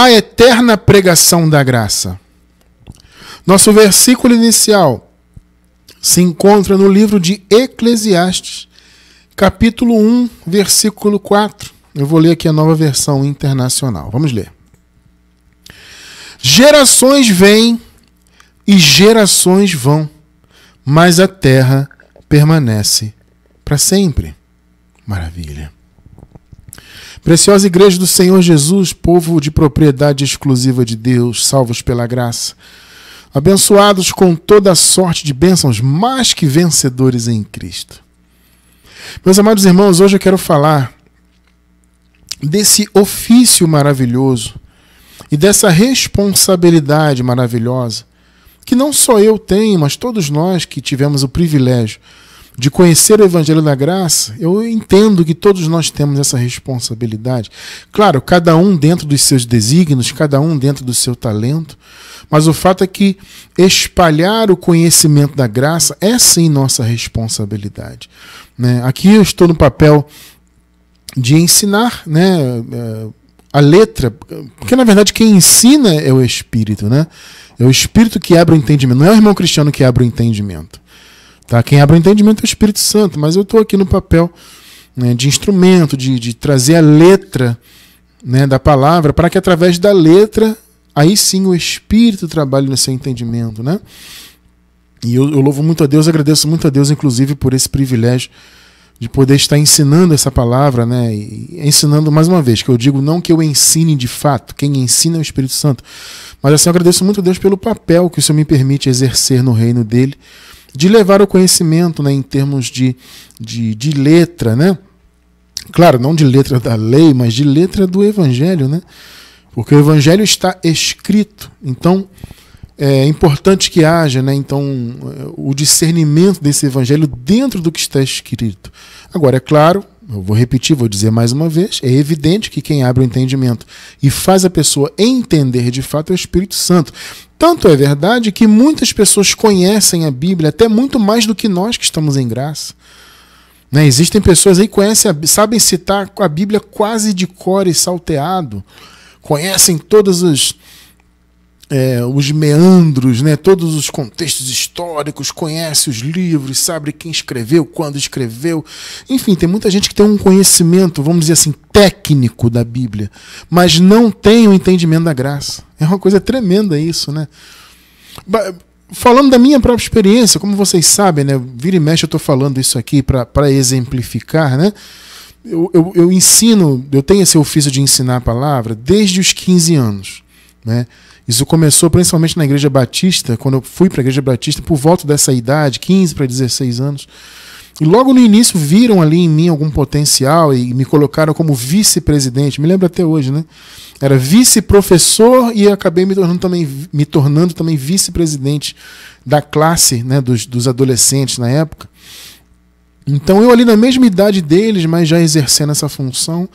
a eterna pregação da graça. Nosso versículo inicial se encontra no livro de Eclesiastes, capítulo 1, versículo 4. Eu vou ler aqui a Nova Versão Internacional. Vamos ler. Gerações vêm e gerações vão, mas a terra permanece para sempre. Maravilha. Preciosa Igreja do Senhor Jesus, povo de propriedade exclusiva de Deus, salvos pela graça, abençoados com toda a sorte de bênçãos, mais que vencedores em Cristo. Meus amados irmãos, hoje eu quero falar desse ofício maravilhoso e dessa responsabilidade maravilhosa que não só eu tenho, mas todos nós que tivemos o privilégio de conhecer o Evangelho da Graça, eu entendo que todos nós temos essa responsabilidade. Claro, cada um dentro dos seus desígnios, cada um dentro do seu talento, mas o fato é que espalhar o conhecimento da graça é sim nossa responsabilidade. Né? Aqui eu estou no papel de ensinar, né, a letra, porque na verdade quem ensina é o Espírito, né? É o Espírito que abre o entendimento, não é o irmão Cristiano que abre o entendimento. Tá? Quem abre o entendimento é o Espírito Santo, mas eu estou aqui no papel, né, de instrumento, de trazer a letra, né, da palavra, para que através da letra, aí sim o Espírito trabalhe no seu entendimento. Né? E eu louvo muito a Deus, agradeço muito a Deus, inclusive, por esse privilégio de poder estar ensinando essa palavra, né? E ensinando mais uma vez, que eu digo não que eu ensine de fato, quem ensina é o Espírito Santo, mas assim, eu agradeço muito a Deus pelo papel que o Senhor me permite exercer no reino dele, de levar o conhecimento, né, em termos de letra, né? Claro, não de letra da lei, mas de letra do Evangelho, né? Porque o Evangelho está escrito, então é importante que haja, né, então, o discernimento desse Evangelho dentro do que está escrito. Agora, é claro, eu vou repetir, vou dizer mais uma vez, é evidente que quem abre o entendimento e faz a pessoa entender de fato é o Espírito Santo. Tanto é verdade que muitas pessoas conhecem a Bíblia até muito mais do que nós que estamos em graça. Né? Existem pessoas aí que conhecem, sabem citar a Bíblia quase de cor e salteado, conhecem todos os meandros, né? Todos os contextos históricos, conhece os livros, sabe quem escreveu, quando escreveu. Enfim, tem muita gente que tem um conhecimento, vamos dizer assim, técnico da Bíblia, mas não tem o entendimento da graça. É uma coisa tremenda isso, né? Falando da minha própria experiência, como vocês sabem, né? Vira e mexe eu estou falando isso aqui para exemplificar, né? Eu ensino, eu tenho esse ofício de ensinar a palavra desde os 15 anos, né? Isso começou principalmente na Igreja Batista, quando eu fui para a Igreja Batista, por volta dessa idade, 15 para 16 anos. E logo no início viram ali em mim algum potencial e me colocaram como vice-presidente. Me lembro até hoje, né? Era vice-professor e acabei me tornando também vice-presidente da classe, né, dos adolescentes na época. Então eu ali na mesma idade deles, mas já exercendo essa função.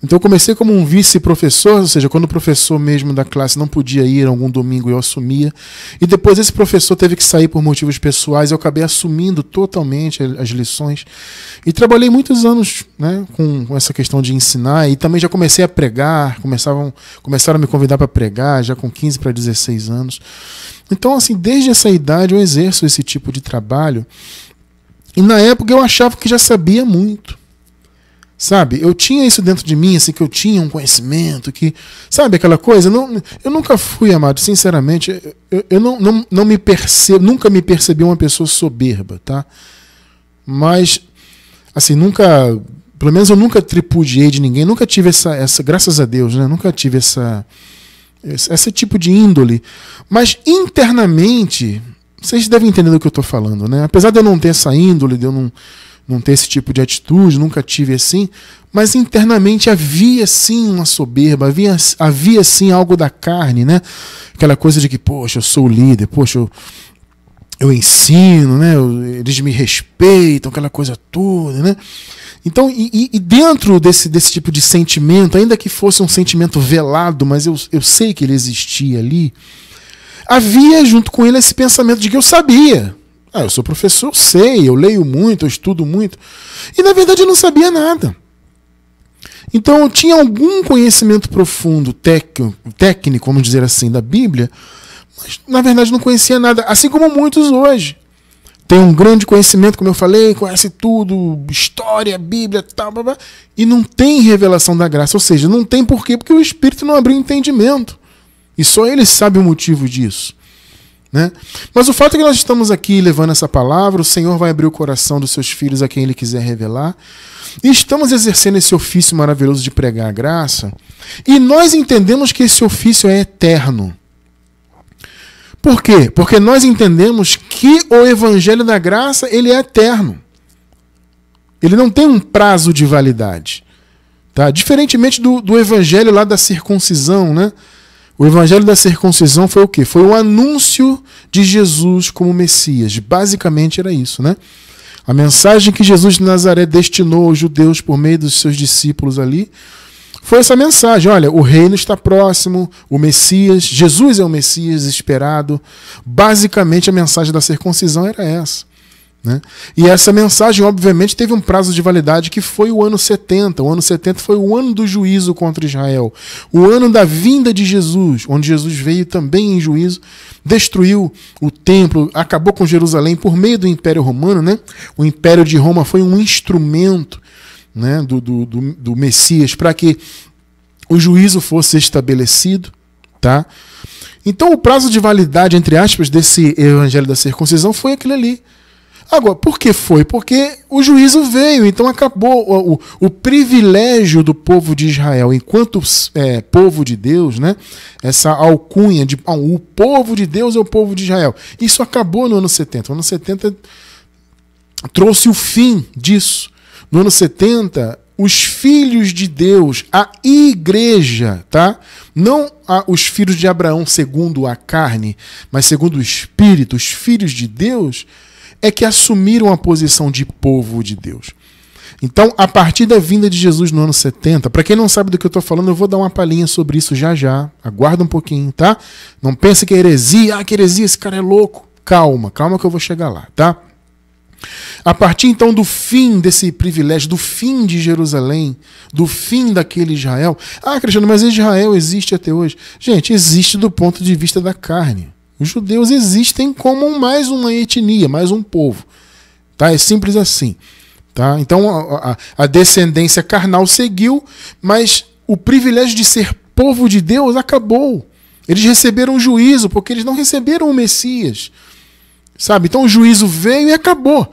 Então eu comecei como um vice-professor, ou seja, quando o professor mesmo da classe não podia ir algum domingo, eu assumia. E depois esse professor teve que sair por motivos pessoais, eu acabei assumindo totalmente as lições. E trabalhei muitos anos, né, com essa questão de ensinar, e também já comecei a pregar, começaram a me convidar para pregar, já com 15 para 16 anos. Então, assim, desde essa idade eu exerço esse tipo de trabalho. E na época eu achava que já sabia muito. Sabe, eu tinha isso dentro de mim, assim, que eu tinha um conhecimento, que, sabe, aquela coisa, eu nunca fui, amado, sinceramente, eu não me percebo, nunca me percebi uma pessoa soberba, tá? Mas, assim, pelo menos eu nunca tripudiei de ninguém, nunca tive essa graças a Deus, né, nunca tive esse tipo de índole, mas internamente, vocês devem entender do que eu estou falando, né, apesar de eu não ter essa índole, de eu não ter esse tipo de atitude, nunca tive assim, mas internamente havia sim uma soberba, havia sim algo da carne, né? Aquela coisa de que, poxa, eu sou o líder, poxa, eu ensino, né? Eles me respeitam, aquela coisa toda, né? Então, e dentro desse tipo de sentimento, ainda que fosse um sentimento velado, mas eu sei que ele existia ali, havia junto com ele esse pensamento de que eu sabia. Eu sou professor, eu sei, eu leio muito, eu estudo muito. E na verdade eu não sabia nada. Então eu tinha algum conhecimento profundo, técnico, vamos dizer assim, da Bíblia, mas na verdade não conhecia nada, assim como muitos hoje. Tem um grande conhecimento, como eu falei, conhece tudo, história, Bíblia, tal, blá, blá, e não tem revelação da graça. Ou seja, não tem por quê? Porque o Espírito não abriu entendimento. E só ele sabe o motivo disso. Né? Mas o fato é que nós estamos aqui levando essa palavra, o Senhor vai abrir o coração dos seus filhos a quem Ele quiser revelar. E estamos exercendo esse ofício maravilhoso de pregar a graça. E nós entendemos que esse ofício é eterno. Por quê? Porque nós entendemos que o Evangelho da Graça, ele é eterno. Ele não tem um prazo de validade. Tá? Diferentemente do Evangelho lá da circuncisão, né? O Evangelho da circuncisão foi o quê? Foi o anúncio de Jesus como Messias. Basicamente era isso, né? A mensagem que Jesus de Nazaré destinou aos judeus por meio dos seus discípulos ali foi essa mensagem. Olha, o reino está próximo, o Messias, Jesus é o Messias esperado. Basicamente a mensagem da circuncisão era essa. Né? E essa mensagem, obviamente, teve um prazo de validade que foi o ano 70. O ano 70 foi o ano do juízo contra Israel. O ano da vinda de Jesus, onde Jesus veio também em juízo, destruiu o templo, acabou com Jerusalém por meio do Império Romano. Né? O Império de Roma foi um instrumento, né, do Messias para que o juízo fosse estabelecido. Tá? Então o prazo de validade, entre aspas, desse Evangelho da circuncisão foi aquele ali. Agora, por que foi? Porque o juízo veio, então acabou o privilégio do povo de Israel, enquanto povo de Deus, né? Essa alcunha de o povo de Deus é o povo de Israel. Isso acabou no ano 70. O ano 70 trouxe o fim disso. No ano 70, os filhos de Deus, a igreja, tá? Não os filhos de Abraão segundo a carne, mas segundo o Espírito, os filhos de Deus, é que assumiram a posição de povo de Deus. Então, a partir da vinda de Jesus no ano 70, para quem não sabe do que eu estou falando, eu vou dar uma palhinha sobre isso já já. Aguarda um pouquinho, tá? Não pense que é heresia. Que heresia, esse cara é louco. Calma que eu vou chegar lá, tá? A partir então do fim desse privilégio, do fim de Jerusalém, do fim daquele Israel. Cristiano, mas Israel existe até hoje. Gente, existe do ponto de vista da carne. Os judeus existem como mais uma etnia, mais um povo. Tá? É simples assim. Tá? Então a descendência carnal seguiu, mas o privilégio de ser povo de Deus acabou. Eles receberam juízo, porque eles não receberam o Messias. Sabe? Então o juízo veio e acabou.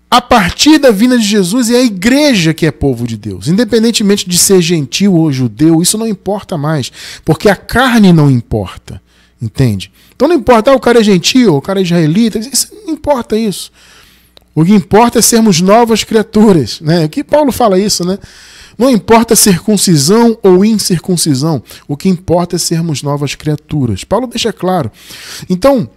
A partir da vinda de Jesus é a igreja que é povo de Deus. Independentemente de ser gentil ou judeu, isso não importa mais. Porque a carne não importa. Entende? Então não importa, o cara é gentil, o cara é israelita, isso, não importa isso. O que importa é sermos novas criaturas. Né? Aqui Paulo fala isso, né? Não importa circuncisão ou incircuncisão, o que importa é sermos novas criaturas. Paulo deixa claro. Então,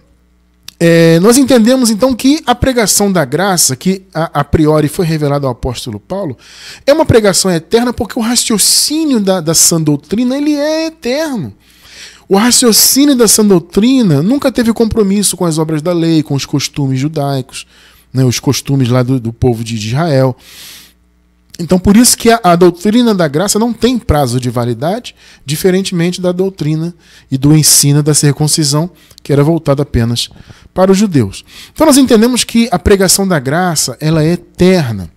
nós entendemos então que a pregação da graça, que a priori foi revelada ao apóstolo Paulo, é uma pregação eterna porque o raciocínio da sã doutrina ele é eterno. O raciocínio da sã doutrina nunca teve compromisso com as obras da lei, com os costumes judaicos, né, os costumes lá do povo de Israel. Então, por isso que a doutrina da graça não tem prazo de validade, diferentemente da doutrina e do ensino da circuncisão, que era voltada apenas para os judeus. Então, nós entendemos que a pregação da graça ela é eterna.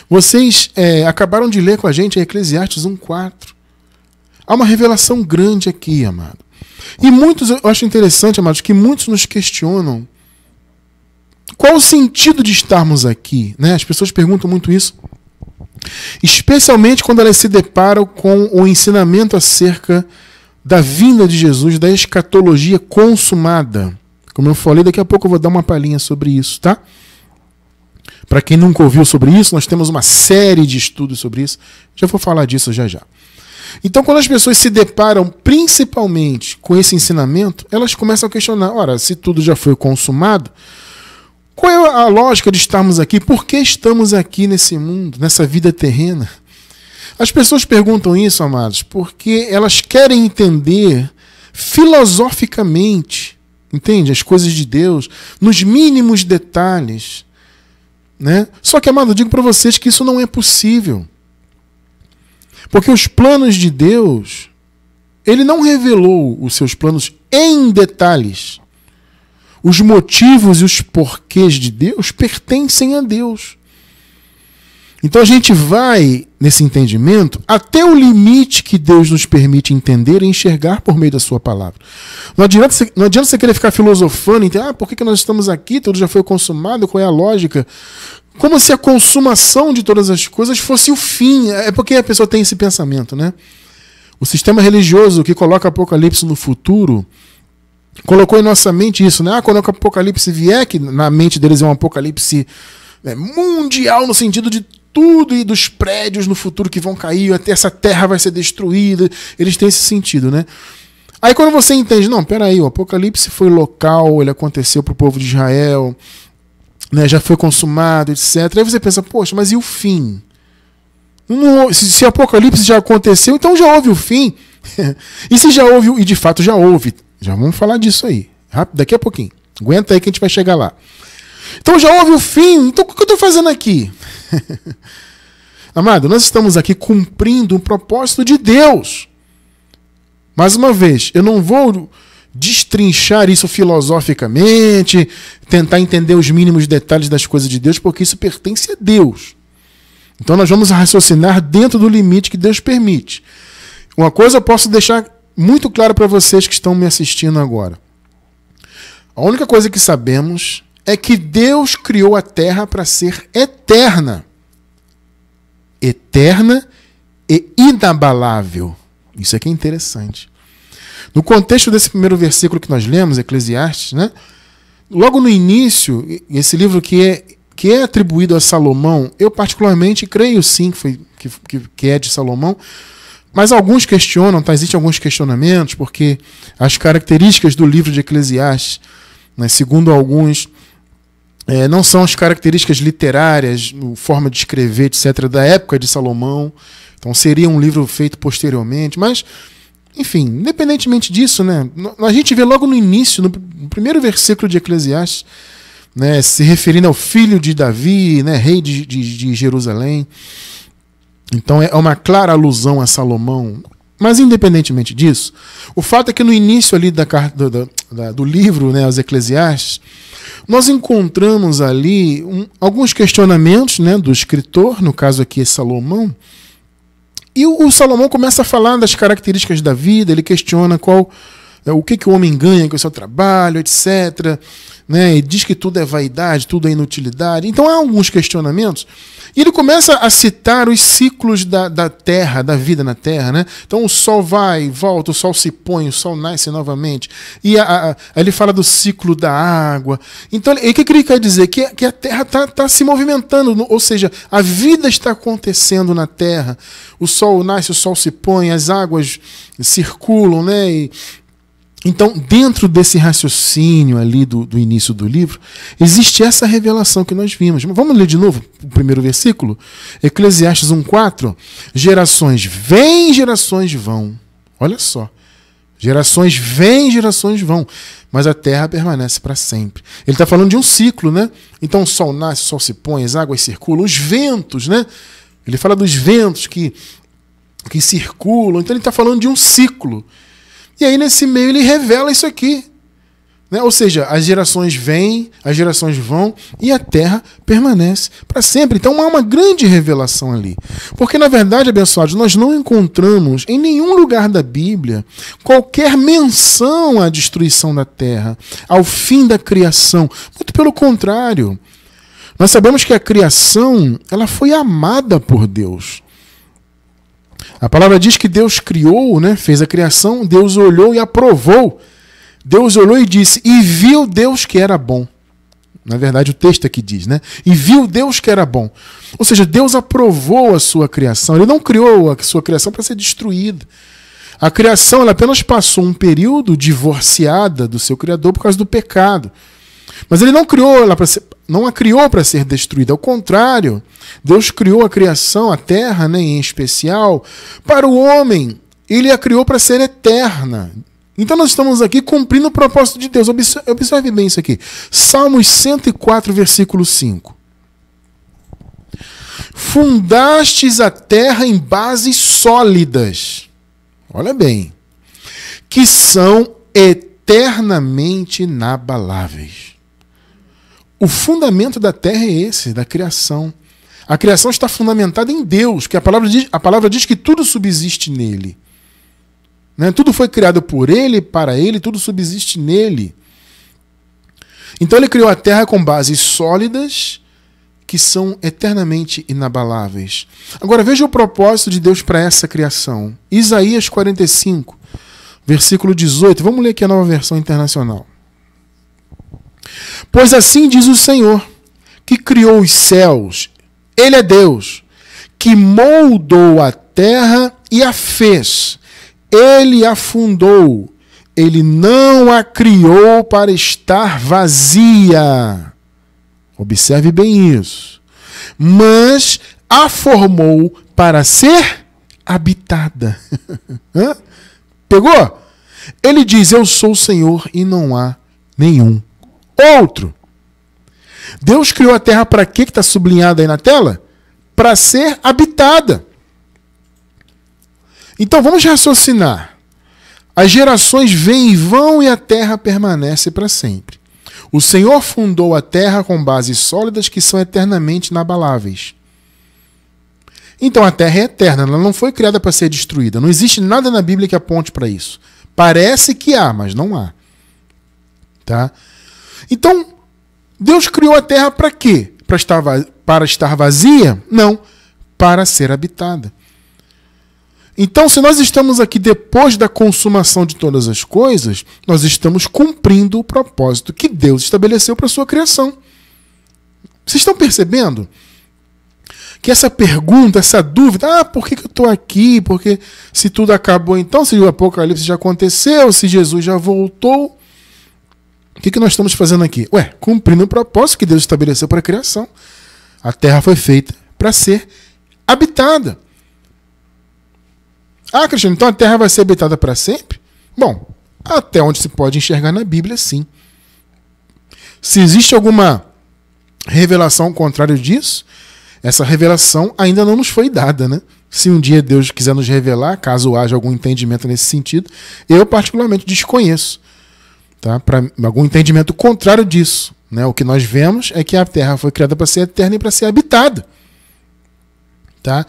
Vocês acabaram de ler com a gente Eclesiastes 1:4. Há uma revelação grande aqui, amado. E muitos, eu acho interessante, amados, que muitos nos questionam qual o sentido de estarmos aqui, né? As pessoas perguntam muito isso, especialmente quando elas se deparam com o ensinamento acerca da vinda de Jesus, da escatologia consumada. Como eu falei, daqui a pouco eu vou dar uma palhinha sobre isso, tá? Para quem nunca ouviu sobre isso, nós temos uma série de estudos sobre isso. Já vou falar disso já já. Então, quando as pessoas se deparam principalmente com esse ensinamento, elas começam a questionar, ora, se tudo já foi consumado, qual é a lógica de estarmos aqui? Por que estamos aqui nesse mundo, nessa vida terrena? As pessoas perguntam isso, amados, porque elas querem entender filosoficamente, entende? As coisas de Deus, nos mínimos detalhes. Né? Só que, amado, eu digo para vocês que isso não é possível. Porque os planos de Deus, ele não revelou os seus planos em detalhes. Os motivos e os porquês de Deus pertencem a Deus. Então a gente vai, nesse entendimento, até o limite que Deus nos permite entender e enxergar por meio da sua palavra. Não adianta você querer ficar filosofando, por que nós estamos aqui, tudo já foi consumado, qual é a lógica? Como se a consumação de todas as coisas fosse o fim. É porque a pessoa tem esse pensamento, né? O sistema religioso que coloca Apocalipse no futuro, colocou em nossa mente isso, né? Quando o Apocalipse vier, que na mente deles é um Apocalipse mundial, no sentido de tudo e dos prédios no futuro que vão cair, até essa terra vai ser destruída. Eles têm esse sentido, né? Aí quando você entende, não, peraí, o Apocalipse foi local, ele aconteceu para o povo de Israel, né, já foi consumado, etc. Aí você pensa, poxa, mas e o fim? Se o Apocalipse já aconteceu, então já houve o fim. E se já houve, e de fato já houve, já vamos falar disso aí, rápido, daqui a pouquinho. Aguenta aí que a gente vai chegar lá. Então já houve o fim, então o que eu estou fazendo aqui? Amado, nós estamos aqui cumprindo um propósito de Deus. Mais uma vez, eu não vou destrinchar isso filosoficamente, tentar entender os mínimos detalhes das coisas de Deus, porque isso pertence a Deus. Então nós vamos raciocinar dentro do limite que Deus permite. Uma coisa eu posso deixar muito claro para vocês que estão me assistindo agora. A única coisa que sabemos é que Deus criou a terra para ser eterna. Eterna e inabalável. Isso aqui é interessante. No contexto desse primeiro versículo que nós lemos, Eclesiastes, né? Logo no início, esse livro que é atribuído a Salomão, eu particularmente creio sim que é de Salomão, mas alguns questionam, existem alguns questionamentos, porque as características do livro de Eclesiastes, né, segundo alguns, não são as características literárias, forma de escrever, etc., da época de Salomão. Então seria um livro feito posteriormente. Mas, enfim, independentemente disso, né, a gente vê logo no início, no primeiro versículo de Eclesiastes, né, se referindo ao filho de Davi, né, rei de Jerusalém. Então é uma clara alusão a Salomão. Mas, independentemente disso, o fato é que no início ali do livro, né, os Eclesiastes, nós encontramos ali alguns questionamentos, né, do escritor, no caso aqui é Salomão, e o Salomão começa a falar das características da vida, ele questiona o que o homem ganha com o seu trabalho, etc., né, e diz que tudo é vaidade, tudo é inutilidade. Então há alguns questionamentos. E ele começa a citar os ciclos da terra, da vida na terra, né? Então o sol vai, volta, o sol se põe, o sol nasce novamente. E ele fala do ciclo da água. Então, o que ele quer dizer? Que a terra está se movimentando, ou seja, a vida está acontecendo na terra. O sol nasce, o sol se põe, as águas circulam, né? Então, dentro desse raciocínio ali do início do livro, existe essa revelação que nós vimos. Vamos ler de novo o primeiro versículo? Eclesiastes 1:4. Gerações vêm, gerações vão. Olha só. Gerações vêm, gerações vão. Mas a terra permanece para sempre. Ele está falando de um ciclo, né? Então o sol nasce, o sol se põe, as águas circulam, os ventos, né? Ele fala dos ventos que circulam. Então ele está falando de um ciclo. E aí, nesse meio, ele revela isso aqui. Né? Ou seja, as gerações vêm, as gerações vão, e a terra permanece para sempre. Então, há uma grande revelação ali. Porque, na verdade, abençoados, nós não encontramos em nenhum lugar da Bíblia qualquer menção à destruição da terra, ao fim da criação. Muito pelo contrário. Nós sabemos que a criação ela foi amada por Deus. A palavra diz que Deus criou, né, fez a criação, Deus olhou e aprovou. Deus olhou e disse, e viu Deus que era bom. Na verdade, o texto aqui diz, né? E viu Deus que era bom. Ou seja, Deus aprovou a sua criação. Ele não criou a sua criação para ser destruída. A criação ela apenas passou um período divorciada do seu Criador por causa do pecado. Mas ele não a criou para ser destruída. Ao contrário, Deus criou a criação, a terra, né, em especial, para o homem. Ele a criou para ser eterna. Então nós estamos aqui cumprindo o propósito de Deus. Observe bem isso aqui. Salmos 104, versículo 5. fundastes a terra em bases sólidas. Olha bem. Que são eternamente inabaláveis. O fundamento da terra é esse, da criação. A criação está fundamentada em Deus, que a palavra diz que tudo subsiste nele. Né? Tudo foi criado por ele, para ele, tudo subsiste nele. Então ele criou a terra com bases sólidas que são eternamente inabaláveis. Agora veja o propósito de Deus para essa criação. Isaías 45, versículo 18. Vamos ler aqui a Nova Versão Internacional. Pois assim diz o Senhor, que criou os céus, Ele é Deus, que moldou a terra e a fez. Ele a fundou, Ele não a criou para estar vazia. Observe bem isso. Mas a formou para ser habitada. Pegou? Ele diz, eu sou o Senhor e não há nenhum outro. Deus criou a terra para quê que está sublinhado aí na tela? Para ser habitada. Então vamos raciocinar. As gerações vêm e vão e a terra permanece para sempre. O Senhor fundou a terra com bases sólidas que são eternamente inabaláveis. Então a terra é eterna, ela não foi criada para ser destruída. Não existe nada na Bíblia que aponte para isso. Parece que há, mas não há. Tá? Então, Deus criou a terra para quê? Para estar vazia? Não, para ser habitada. Então, se nós estamos aqui depois da consumação de todas as coisas, nós estamos cumprindo o propósito que Deus estabeleceu para a sua criação. Vocês estão percebendo? Que essa pergunta, essa dúvida, por que eu estou aqui? Porque se tudo acabou então, se o Apocalipse já aconteceu, se Jesus já voltou, o que nós estamos fazendo aqui? Cumprindo o propósito que Deus estabeleceu para a criação. A terra foi feita para ser habitada. Cristiano, então a terra vai ser habitada para sempre? Bom, até onde se pode enxergar na Bíblia, sim. Se existe alguma revelação ao contrário disso, essa revelação ainda não nos foi dada, né? Se um dia Deus quiser nos revelar, caso haja algum entendimento nesse sentido, eu particularmente desconheço. Tá? Para algum entendimento contrário disso. Né? O que nós vemos é que a terra foi criada para ser eterna e para ser habitada. Tá?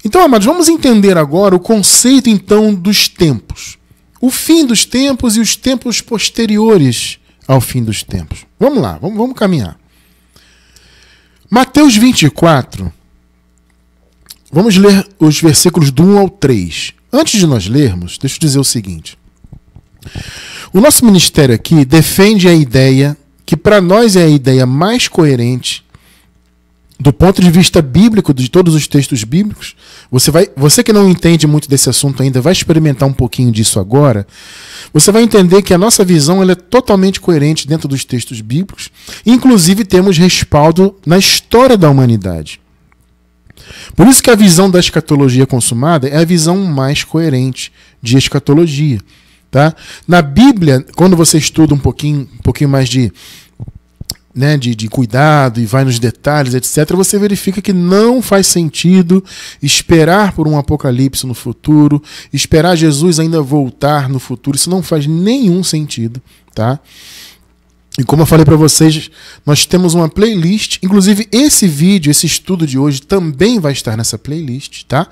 Então, amados, vamos entender agora o conceito então dos tempos. O fim dos tempos e os tempos posteriores ao fim dos tempos. Vamos lá, vamos caminhar. Mateus 24. Vamos ler os versículos do 1 ao 3. Antes de nós lermos, deixa eu dizer o seguinte. O nosso ministério aqui defende a ideia que para nós é a ideia mais coerente do ponto de vista bíblico, de todos os textos bíblicos. Você que não entende muito desse assunto ainda, vai experimentar um pouquinho disso agora. Você vai entender que a nossa visão ela é totalmente coerente dentro dos textos bíblicos. Inclusive temos respaldo na história da humanidade. Por isso que a visão da escatologia consumada é a visão mais coerente de escatologia. Tá? Na Bíblia, quando você estuda um pouquinho mais de cuidado e vai nos detalhes, etc., você verifica que não faz sentido esperar por um apocalipse no futuro, esperar Jesus ainda voltar no futuro. Isso não faz nenhum sentido. Tá? E como eu falei para vocês, nós temos uma playlist, inclusive esse vídeo, esse estudo de hoje também vai estar nessa playlist, tá?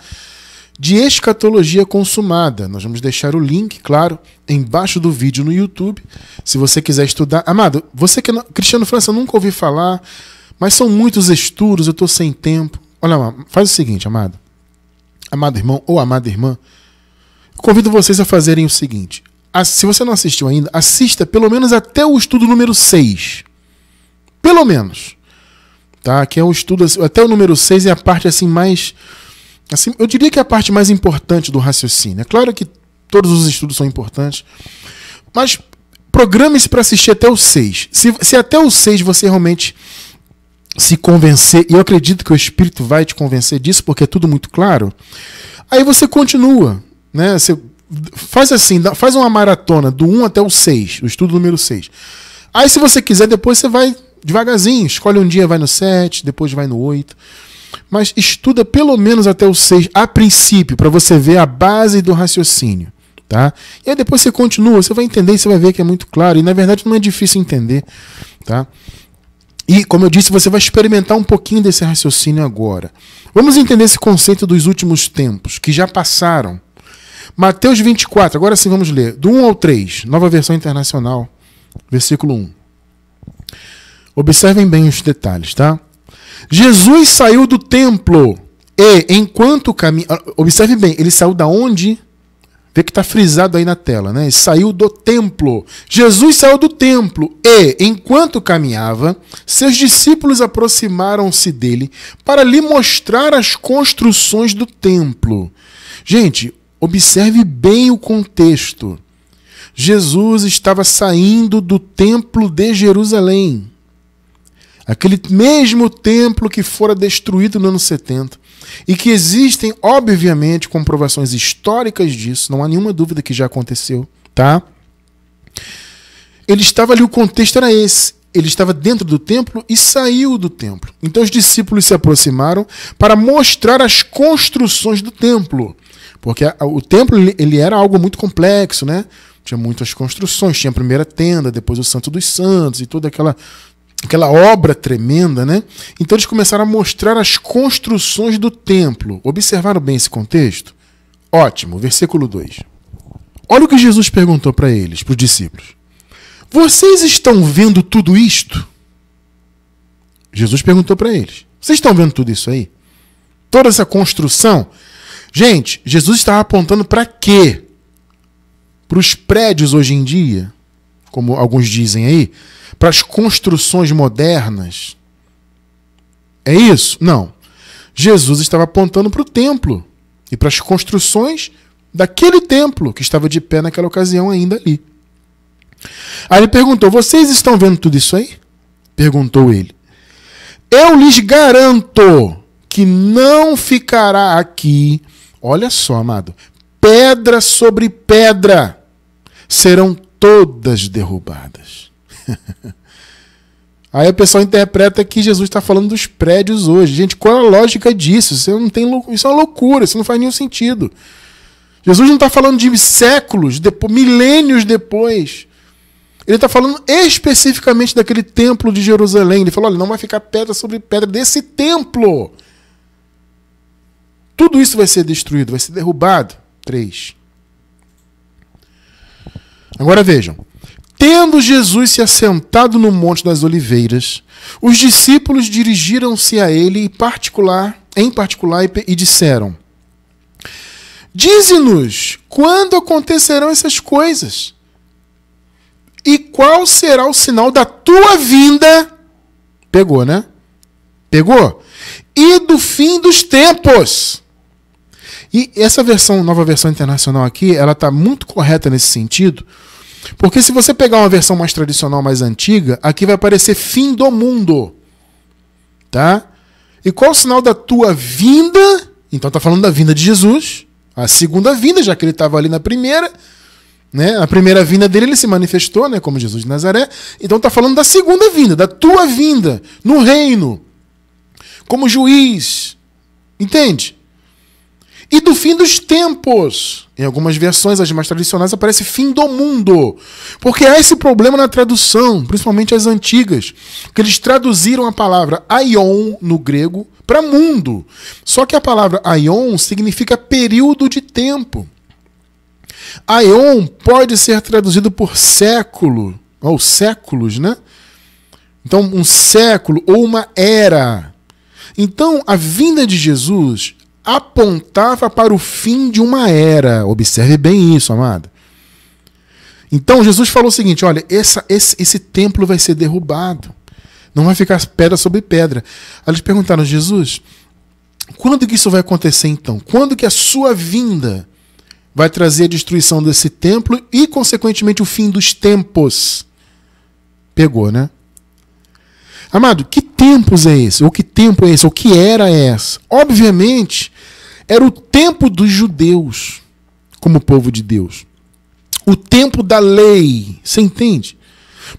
De escatologia consumada. Nós vamos deixar o link, claro, embaixo do vídeo no YouTube. Se você quiser estudar. Amado, você que é Cristiano França, eu nunca ouvi falar, mas são muitos estudos, eu estou sem tempo. Olha, faz o seguinte, amado. Amado irmão ou amada irmã, eu convido vocês a fazerem o seguinte. Se você não assistiu ainda, assista pelo menos até o estudo número 6. Pelo menos. Tá? Que é o estudo, até o número 6 é a parte assim mais... Assim, eu diria que é a parte mais importante do raciocínio. É claro que todos os estudos são importantes, mas programe-se para assistir até o 6. Se até o 6 você realmente se convencer, e eu acredito que o Espírito vai te convencer disso, porque é tudo muito claro, aí você continua. Né? Você faz assim, faz uma maratona do 1 até o 6, o estudo número 6. Aí se você quiser, depois você vai devagarzinho, escolhe um dia, vai no 7, depois vai no 8. mas estuda pelo menos até o 6 a princípio, para você ver a base do raciocínio. Tá? E aí depois você continua, você vai entender e você vai ver que é muito claro. E na verdade não é difícil entender. Tá? E como eu disse, você vai experimentar um pouquinho desse raciocínio agora. Vamos entender esse conceito dos últimos tempos, que já passaram. Mateus 24, agora sim vamos ler. Do 1 ao 3, Nova Versão Internacional, versículo 1. Observem bem os detalhes, tá? Jesus saiu do templo e, enquanto caminhava... Observe bem, ele saiu da onde? Vê que está frisado aí na tela, né? Ele saiu do templo. Jesus saiu do templo e, enquanto caminhava, seus discípulos aproximaram-se dele para lhe mostrar as construções do templo. Gente, observe bem o contexto. Jesus estava saindo do templo de Jerusalém. Aquele mesmo templo que fora destruído no ano 70. E que existem, obviamente, comprovações históricas disso, não há nenhuma dúvida que já aconteceu, tá? Ele estava ali, o contexto era esse. Ele estava dentro do templo e saiu do templo. Então os discípulos se aproximaram para mostrar as construções do templo. Porque o templo ele era algo muito complexo, né? Tinha muitas construções, tinha a primeira tenda, depois o Santo dos Santos e toda aquela obra tremenda, né? Então eles começaram a mostrar as construções do templo. Observaram bem esse contexto? Ótimo, versículo 2. Olha o que Jesus perguntou para eles, para os discípulos. Vocês estão vendo tudo isto? Jesus perguntou para eles. Vocês estão vendo tudo isso aí? Toda essa construção? Gente, Jesus estava apontando para quê? Para os prédios hoje em dia, como alguns dizem aí, para as construções modernas. É isso? Não. Jesus estava apontando para o templo e para as construções daquele templo que estava de pé naquela ocasião ainda ali. Aí ele perguntou, vocês estão vendo tudo isso aí? Perguntou ele. Eu lhes garanto que não ficará aqui, olha só, amado, pedra sobre pedra, serão todas derrubadas. Aí o pessoal interpreta que Jesus está falando dos prédios hoje. Gente, qual é a lógica disso? Isso é uma loucura, isso não faz nenhum sentido. Jesus não está falando de séculos, milênios depois. Ele está falando especificamente daquele templo de Jerusalém. Ele falou, olha, não vai ficar pedra sobre pedra desse templo. Tudo isso vai ser destruído, vai ser derrubado. 3. Agora vejam. Tendo Jesus se assentado no Monte das Oliveiras, os discípulos dirigiram-se a ele em particular e disseram, dize-nos quando acontecerão essas coisas e qual será o sinal da tua vinda, pegou, né? Pegou? E do fim dos tempos. E essa versão, nova versão internacional aqui, ela está muito correta nesse sentido, porque se você pegar uma versão mais tradicional, mais antiga, aqui vai aparecer fim do mundo. Tá? E qual o sinal da tua vinda? Então está falando da vinda de Jesus, a segunda vinda, já que ele estava ali na primeira. Né? A primeira vinda dele, ele se manifestou, né, como Jesus de Nazaré. Então está falando da segunda vinda, da tua vinda, no reino, como juiz. Entende? E do fim dos tempos. Em algumas versões, as mais tradicionais, aparece fim do mundo. Porque há esse problema na tradução, principalmente as antigas, que eles traduziram a palavra aion no grego para mundo. Só que a palavra aion significa período de tempo. Aion pode ser traduzido por século, ou séculos, né? Então, um século ou uma era. Então, a vinda de Jesus apontava para o fim de uma era. Observe bem isso, amado. Então, Jesus falou o seguinte, olha, esse templo vai ser derrubado. Não vai ficar pedra sobre pedra. Aí eles perguntaram, Jesus, quando que isso vai acontecer então? Quando que a sua vinda vai trazer a destruição desse templo e, consequentemente, o fim dos tempos? Pegou, né? Amado, que tempos é esse? Ou que tempo é esse? Ou que era essa? Obviamente, era o tempo dos judeus, como povo de Deus. O tempo da lei. Você entende?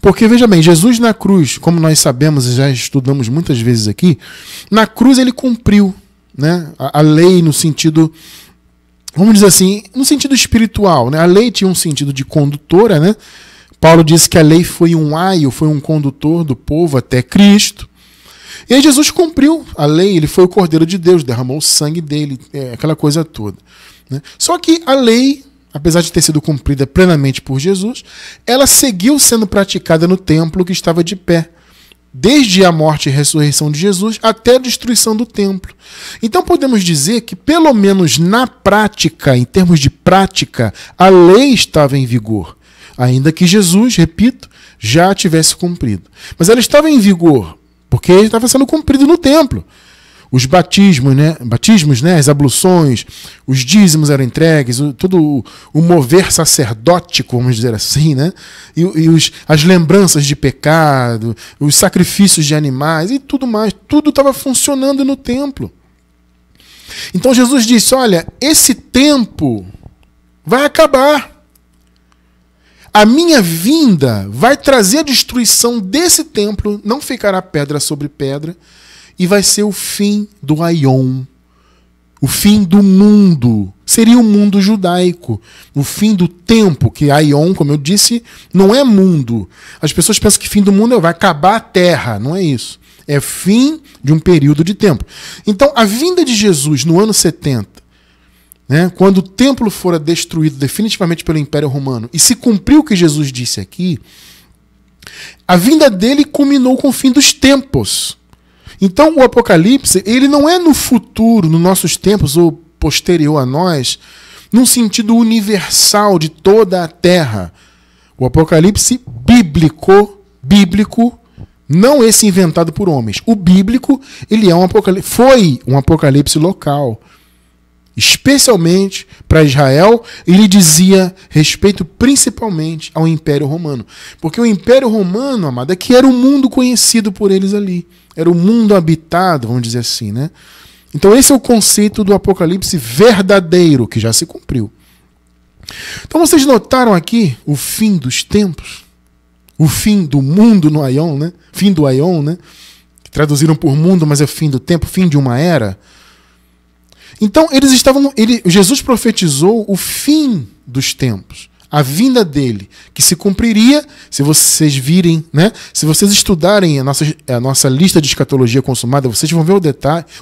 Porque, veja bem, Jesus na cruz, como nós sabemos e já estudamos muitas vezes aqui, na cruz ele cumpriu, né, a lei no sentido, vamos dizer assim, no sentido espiritual. Né? A lei tinha um sentido de condutora, né? Paulo disse que a lei foi um aio, foi um condutor do povo até Cristo. E aí Jesus cumpriu a lei, ele foi o Cordeiro de Deus, derramou o sangue dele, aquela coisa toda. Né? Só que a lei, apesar de ter sido cumprida plenamente por Jesus, ela seguiu sendo praticada no templo que estava de pé, desde a morte e ressurreição de Jesus até a destruição do templo. Então podemos dizer que, pelo menos na prática, em termos de prática, a lei estava em vigor, ainda que Jesus, repito, já tivesse cumprido. Mas ela estava em vigor, porque estava sendo cumprido no templo. Os batismos, né, as abluções, os dízimos eram entregues, todo o mover sacerdótico, vamos dizer assim, né? As lembranças de pecado, os sacrifícios de animais e tudo mais, tudo estava funcionando no templo. Então Jesus disse, olha, esse tempo vai acabar. A minha vinda vai trazer a destruição desse templo, não ficará pedra sobre pedra, e vai ser o fim do Aion, o fim do mundo. Seria o mundo judaico, o fim do tempo, que Aion, como eu disse, não é mundo. As pessoas pensam que fim do mundo vai acabar a terra, não é isso. É fim de um período de tempo. Então, a vinda de Jesus no ano 70, né, quando o templo fora destruído definitivamente pelo Império Romano, e se cumpriu o que Jesus disse aqui, a vinda dele culminou com o fim dos tempos. Então o Apocalipse, ele não é no futuro, nos nossos tempos, ou posterior a nós, num sentido universal de toda a Terra. O Apocalipse bíblico, não esse inventado por homens. O bíblico, ele é foi um apocalipse local. Especialmente para Israel, ele dizia respeito principalmente ao Império Romano. Porque o Império Romano, amado, é que era o mundo conhecido por eles ali. Era o mundo habitado, vamos dizer assim, né? Então esse é o conceito do Apocalipse verdadeiro, que já se cumpriu. Então vocês notaram aqui o fim dos tempos? O fim do mundo no Aion, né? Fim do Aion, né? Traduziram por mundo, mas é fim do tempo, fim de uma era. Então, Jesus profetizou o fim dos tempos, a vinda dele, que se cumpriria, se vocês virem, né? Se vocês estudarem a nossa lista de escatologia consumada, vocês vão ver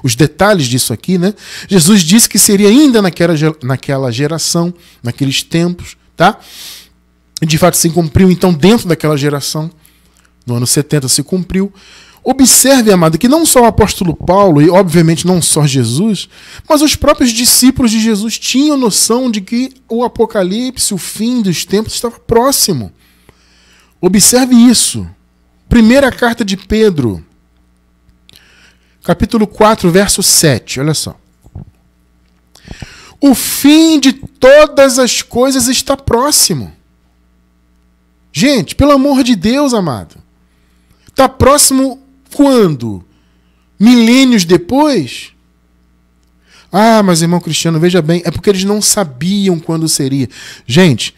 os detalhes disso aqui, né? Jesus disse que seria ainda naquela geração, naqueles tempos, tá? E de fato se cumpriu, então, dentro daquela geração. No ano 70 se cumpriu. Observe, amado, que não só o apóstolo Paulo, e obviamente não só Jesus, mas os próprios discípulos de Jesus tinham noção de que o Apocalipse, o fim dos tempos, estava próximo. Observe isso. Primeira carta de Pedro, capítulo 4, verso 7. Olha só. O fim de todas as coisas está próximo. Gente, pelo amor de Deus, amado. Está próximo quando? Milênios depois? Ah, mas irmão Cristiano, veja bem, é porque eles não sabiam quando seria. Gente,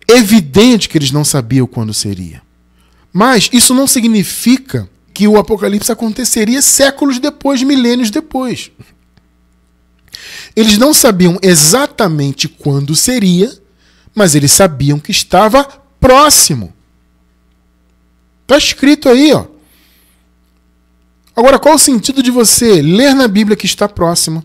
evidente que eles não sabiam quando seria. Mas isso não significa que o Apocalipse aconteceria séculos depois, milênios depois. Eles não sabiam exatamente quando seria, mas eles sabiam que estava próximo. Está escrito aí, ó. Agora, qual o sentido de você ler na Bíblia que está próximo?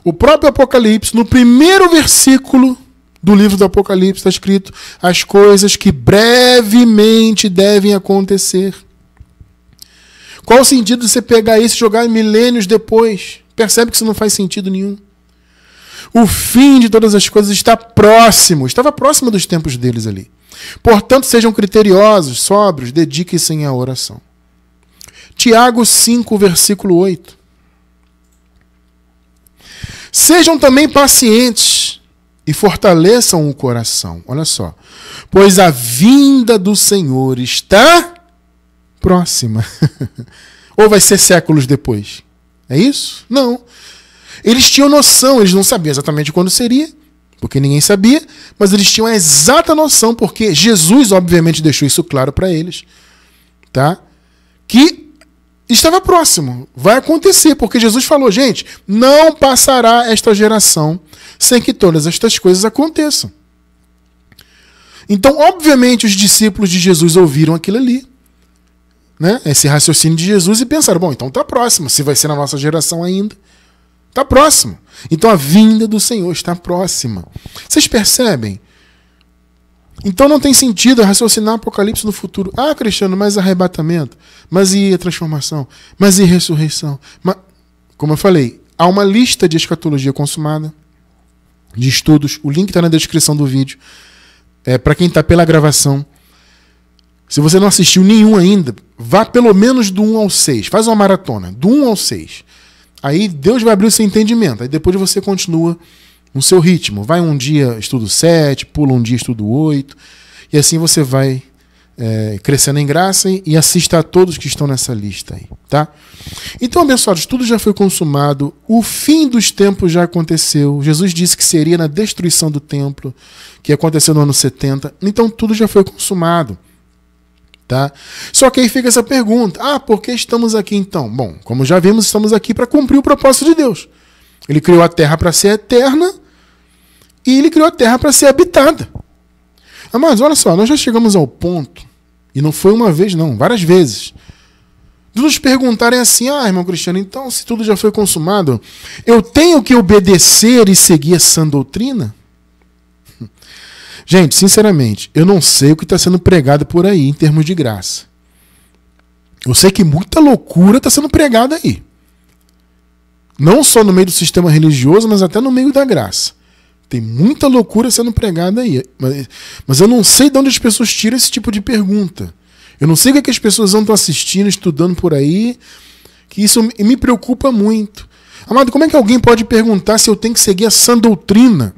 O próprio Apocalipse, no primeiro versículo do livro do Apocalipse, está escrito as coisas que brevemente devem acontecer. Qual o sentido de você pegar isso e jogar milênios depois? Percebe que isso não faz sentido nenhum. O fim de todas as coisas está próximo. Estava próximo dos tempos deles ali. Portanto, sejam criteriosos, sóbrios, dediquem-se à oração. Tiago 5, versículo 8. Sejam também pacientes e fortaleçam o coração. Olha só. Pois a vinda do Senhor está próxima. Ou vai ser séculos depois? É isso? Não. Eles tinham noção, eles não sabiam exatamente quando seria. porque ninguém sabia, mas eles tinham a exata noção, porque Jesus, obviamente, deixou isso claro para eles, tá? Que estava próximo, vai acontecer, porque Jesus falou, gente, não passará esta geração sem que todas estas coisas aconteçam. Então, obviamente, os discípulos de Jesus ouviram aquilo ali, né? Esse raciocínio de Jesus, e pensaram, bom, então está próximo, se vai ser na nossa geração ainda, está próximo. Então a vinda do Senhor está próxima. Vocês percebem? Então não tem sentido raciocinar Apocalipse no futuro. Ah, Cristiano, mas arrebatamento, mas e a transformação, mas e ressurreição? Mas, como eu falei, há uma lista de escatologia consumada, de estudos, o link está na descrição do vídeo, para quem está pela gravação. Se você não assistiu nenhum ainda, vá pelo menos do 1 ao 6, faz uma maratona, do 1 ao 6. Aí Deus vai abrir o seu entendimento. Aí depois você continua no seu ritmo. Vai um dia estudo 7, pula um dia estudo 8. E assim você vai crescendo em graça e assista a todos que estão nessa lista aí. Tá? Então, abençoados, tudo já foi consumado. O fim dos tempos já aconteceu. Jesus disse que seria na destruição do templo, que aconteceu no ano 70. Então tudo já foi consumado. Tá? Só que aí fica essa pergunta, por que estamos aqui então? Bom, como já vimos, estamos aqui para cumprir o propósito de Deus. Ele criou a terra para ser eterna e ele criou a terra para ser habitada. Mas olha só, nós já chegamos ao ponto, e não foi uma vez não, várias vezes, de nos perguntarem assim, irmão Cristiano, então se tudo já foi consumado, eu tenho que obedecer e seguir essa doutrina? Gente, sinceramente, eu não sei o que está sendo pregado por aí em termos de graça. Eu sei que muita loucura está sendo pregada aí. Não só no meio do sistema religioso, mas até no meio da graça. Tem muita loucura sendo pregada aí. Mas eu não sei de onde as pessoas tiram esse tipo de pergunta. Eu não sei o que as pessoas estão assistindo, estudando por aí, que isso me preocupa muito. Amado, como é que alguém pode perguntar se eu tenho que seguir a sã doutrina?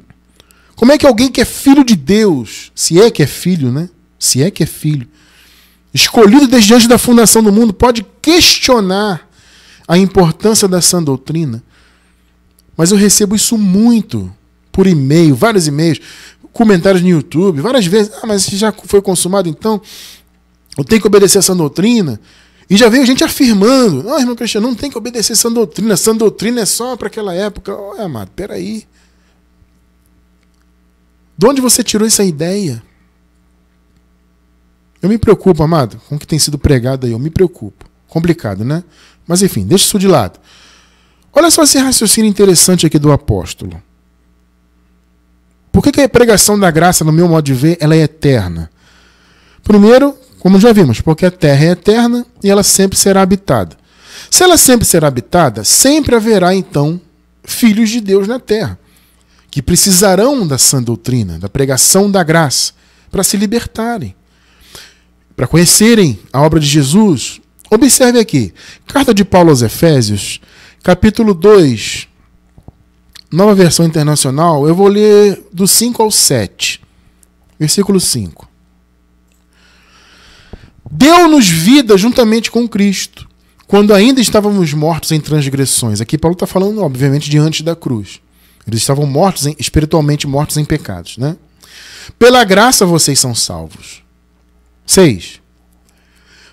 Como é que alguém que é filho de Deus, se é que é filho, né? Se é que é filho, escolhido desde antes da fundação do mundo, pode questionar a importância da sã doutrina? Mas eu recebo isso muito por e-mail, vários e-mails, comentários no YouTube, várias vezes. Mas se já foi consumado, então eu tenho que obedecer a sã doutrina? E já veio gente afirmando, não, irmão Cristiano, não tem que obedecer a sã doutrina é só para aquela época. Olha, amado, peraí. De onde você tirou essa ideia? Eu me preocupo, amado, com o que tem sido pregado aí. Eu me preocupo. Complicado, né? Mas enfim, deixa isso de lado. Olha só esse raciocínio interessante aqui do apóstolo. Por que a pregação da graça, no meu modo de ver, ela é eterna? Primeiro, como já vimos, porque a terra é eterna e ela sempre será habitada. Se ela sempre será habitada, sempre haverá, então, filhos de Deus na terra, que precisarão da sã doutrina, da pregação da graça, para se libertarem, para conhecerem a obra de Jesus. Observe aqui, carta de Paulo aos Efésios, capítulo 2, Nova Versão Internacional, eu vou ler do 5 ao 7, versículo 5. Deu-nos vida juntamente com Cristo, quando ainda estávamos mortos em transgressões. Aqui Paulo está falando, obviamente, de antes da cruz. Eles estavam mortos, espiritualmente mortos em pecados, né? Pela graça vocês são salvos. 6.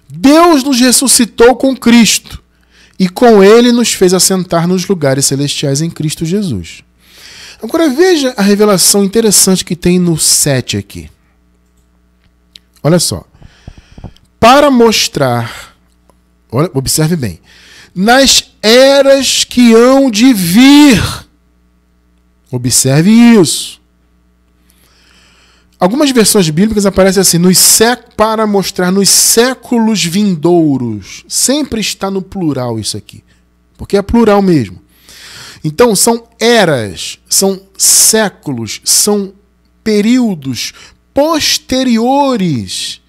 Deus nos ressuscitou com Cristo e com Ele nos fez assentar nos lugares celestiais em Cristo Jesus. Agora veja a revelação interessante que tem no 7 aqui. Olha só. Para mostrar, observe bem, nas eras que hão de vir. Observe isso. Algumas versões bíblicas aparecem assim, para mostrar nos séculos vindouros. Sempre está no plural isso aqui, porque é plural mesmo. Então são eras, são séculos, são períodos posteriores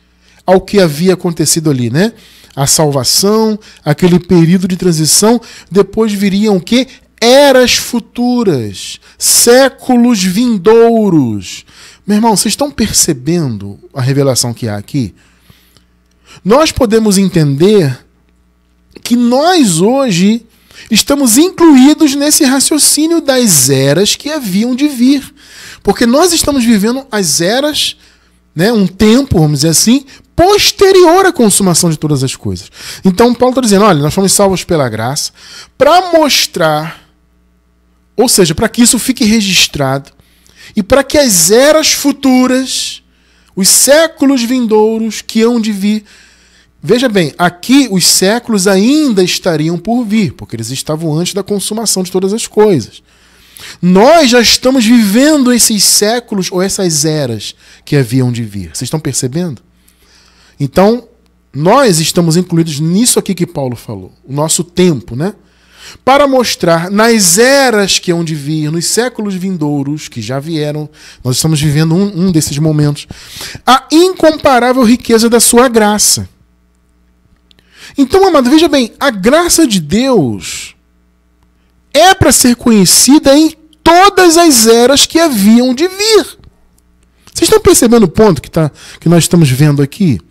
ao que havia acontecido ali, né? A salvação, aquele período de transição, depois viriam o quê? Eras futuras, séculos vindouros. Meu irmão, vocês estão percebendo a revelação que há aqui? Nós podemos entender que nós hoje estamos incluídos nesse raciocínio das eras que haviam de vir. Porque nós estamos vivendo as eras, né, um tempo, vamos dizer assim, posterior à consumação de todas as coisas. Então Paulo está dizendo, olha, nós fomos salvos pela graça para mostrar, ou seja, para que isso fique registrado e para que as eras futuras, os séculos vindouros que hão de vir, veja bem, aqui os séculos ainda estariam por vir, porque eles estavam antes da consumação de todas as coisas. Nós já estamos vivendo esses séculos ou essas eras que haviam de vir. Vocês estão percebendo? Então, nós estamos incluídos nisso aqui que Paulo falou, o nosso tempo, né? Para mostrar nas eras que hão de vir, nos séculos vindouros que já vieram, nós estamos vivendo um desses momentos, a incomparável riqueza da sua graça. Então, amado, veja bem, a graça de Deus é para ser conhecida em todas as eras que haviam de vir. Vocês estão percebendo o ponto que nós estamos vendo aqui?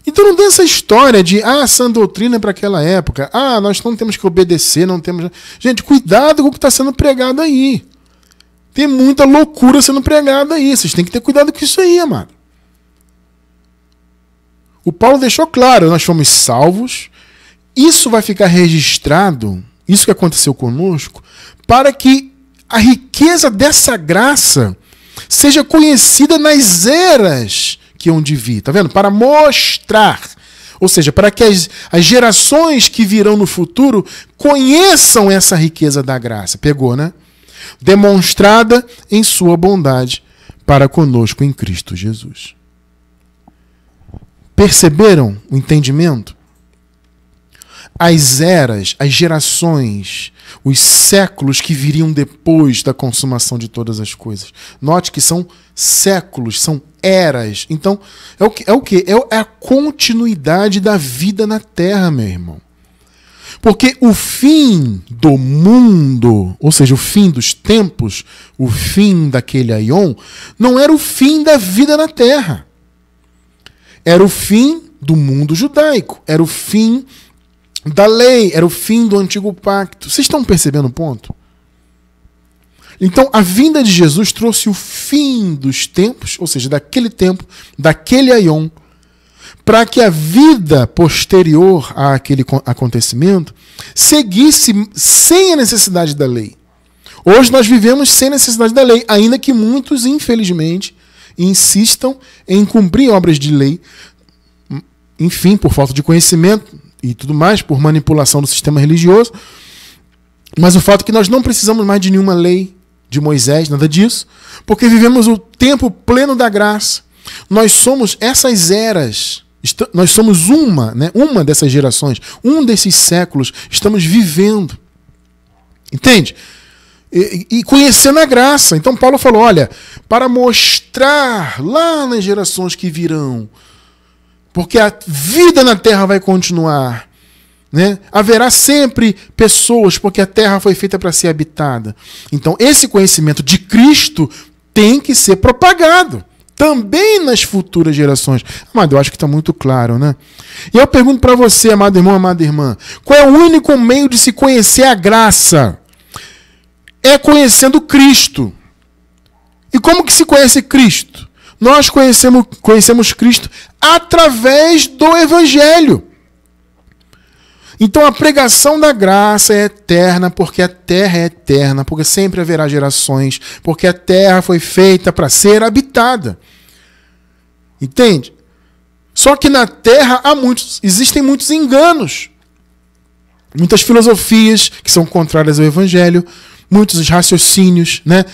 Então não tem essa história de, sã doutrina é para aquela época, nós não temos que obedecer, não temos... Gente, cuidado com o que está sendo pregado aí. Tem muita loucura sendo pregada aí. Vocês têm que ter cuidado com isso aí, amado. O Paulo deixou claro, nós fomos salvos, isso vai ficar registrado, isso que aconteceu conosco, para que a riqueza dessa graça seja conhecida nas eras que hão de vir, tá vendo? Para mostrar, ou seja, para que as gerações que virão no futuro conheçam essa riqueza da graça. Pegou, né? Demonstrada em sua bondade para conosco em Cristo Jesus. Perceberam o entendimento? As eras, as gerações, os séculos que viriam depois da consumação de todas as coisas. Note que são séculos, são eras. Então, é o quê? É a continuidade da vida na Terra, meu irmão. Porque o fim do mundo, ou seja, o fim dos tempos, o fim daquele aion, não era o fim da vida na Terra. Era o fim do mundo judaico. Era o fim da lei. Era o fim do antigo pacto. Vocês estão percebendo o ponto? Então, a vinda de Jesus trouxe o fim dos tempos, ou seja, daquele tempo, daquele aion, para que a vida posterior àquele acontecimento seguisse sem a necessidade da lei. Hoje nós vivemos sem necessidade da lei, ainda que muitos, infelizmente, insistam em cumprir obras de lei, enfim, por falta de conhecimento e tudo mais, por manipulação do sistema religioso. Mas o fato é que nós não precisamos mais de nenhuma lei de Moisés, nada disso, porque vivemos o tempo pleno da graça. Nós somos essas eras, nós somos uma dessas gerações, um desses séculos, estamos vivendo. Entende? E conhecendo a graça. Então Paulo falou, olha, para mostrar lá nas gerações que virão, porque a vida na terra vai continuar, né? Haverá sempre pessoas, porque a terra foi feita para ser habitada. Então esse conhecimento de Cristo tem que ser propagado também nas futuras gerações. Amado, eu acho que está muito claro, né? E eu pergunto para você, amado irmão, amada irmã, qual é o único meio de se conhecer a graça? É conhecendo Cristo. E como que se conhece Cristo? Nós conhecemos Cristo através do Evangelho. Então a pregação da graça é eterna, porque a terra é eterna, porque sempre haverá gerações, porque a terra foi feita para ser habitada. Entende? Só que na terra existem muitos enganos, muitas filosofias que são contrárias ao Evangelho, muitos raciocínios, né?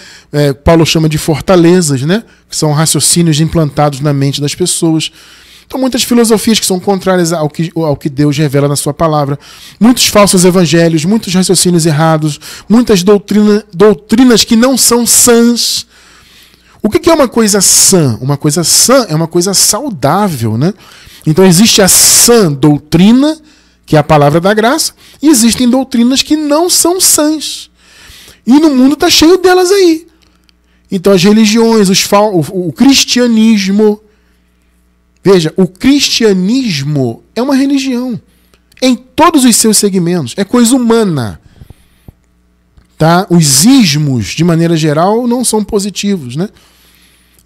Paulo chama de fortalezas, né? Que são raciocínios implantados na mente das pessoas. Então, muitas filosofias que são contrárias ao que Deus revela na sua palavra, muitos falsos evangelhos, muitos raciocínios errados, muitas doutrinas que não são sãs. O que é uma coisa sã? Uma coisa sã é uma coisa saudável, né? Então, existe a sã doutrina, que é a palavra da graça, e existem doutrinas que não são sãs. E no mundo está cheio delas aí. Então, as religiões, o cristianismo... Veja, o cristianismo é uma religião. em todos os seus segmentos. É coisa humana. Tá? Os ismos, de maneira geral, não são positivos, né?